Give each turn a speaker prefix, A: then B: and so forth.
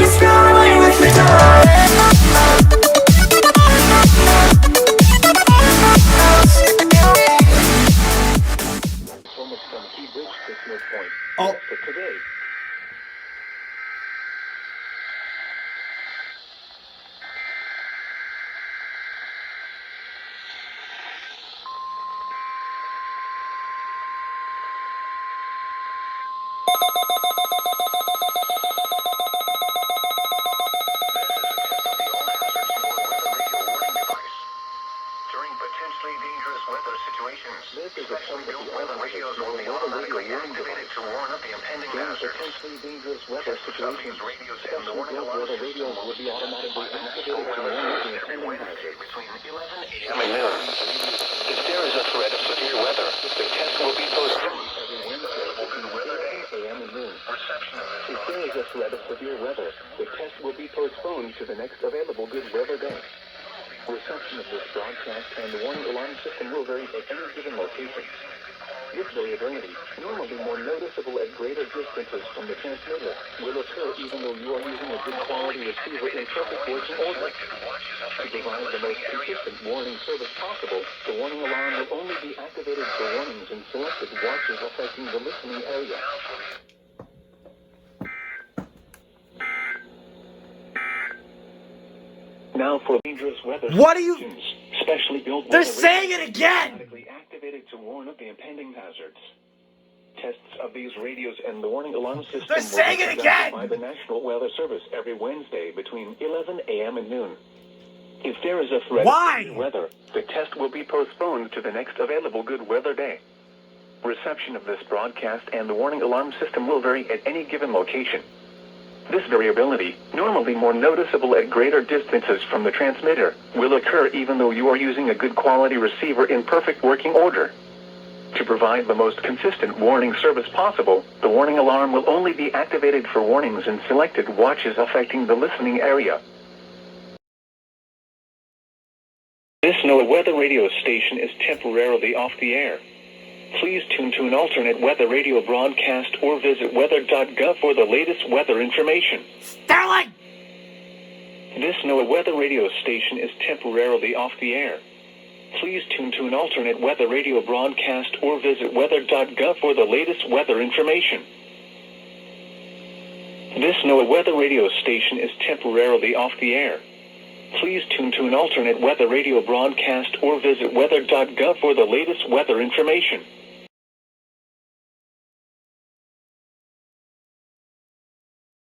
A: Just run away with the tide.
B: Oh.
C: Potentially dangerous weather situations. Specially built weather radios will be automatically activated to warn of the impending hazards.
D: Potentially dangerous weather situations.
C: These radios and the
D: Specially
C: warning
D: built
C: alarm
D: weather
C: system
D: radios will be automatically activated to warn of the impending hazards.
C: between 11 a.m. and noon. If there is a threat of severe weather, the test will be postponed.
D: AM and noon.
C: Reception of this
D: If there is a threat of severe weather, the test will be postponed to the next available good weather day. Reception of this broadcast and the warning alarm system will vary at any given location. This variability, normally more noticeable at greater distances from the transmitter, will occur even though you are using a good quality receiver in perfect working order. To provide the most consistent warning service possible, the warning alarm will only be activated for warnings in selected watches affecting the listening area. Now for dangerous weather.
B: What are you?
D: Specially built
B: They're
D: weather
B: saying
D: radios
B: it again!
D: automatically activated to warn of the impending hazards. Tests of these radios and the warning alarm system
B: They're saying
D: will
B: it
D: be conducted
B: again!
D: by the National Weather Service every Wednesday between 11 a.m. and noon. If there is a threat
B: Why?
D: of severe weather, the test will be postponed to the next available good weather day. Reception of this broadcast and the warning alarm system will vary at any given location. This variability, normally more noticeable at greater distances from the transmitter, will occur even though you are using a good quality receiver in perfect working order. To provide the most consistent warning service possible, the warning alarm will only be activated for warnings in selected watches affecting the listening area. This NOAA weather radio station is temporarily off the air. Please tune to an alternate weather radio broadcast or visit weather.gov for the latest weather information.
B: Sterling!
D: This NOAA weather radio station is temporarily off the air. Please tune to an alternate weather radio broadcast or visit weather.gov for the latest weather information. This NOAA weather radio station is temporarily off the air. Please tune to an alternate weather radio broadcast or visit weather.gov for the latest weather information.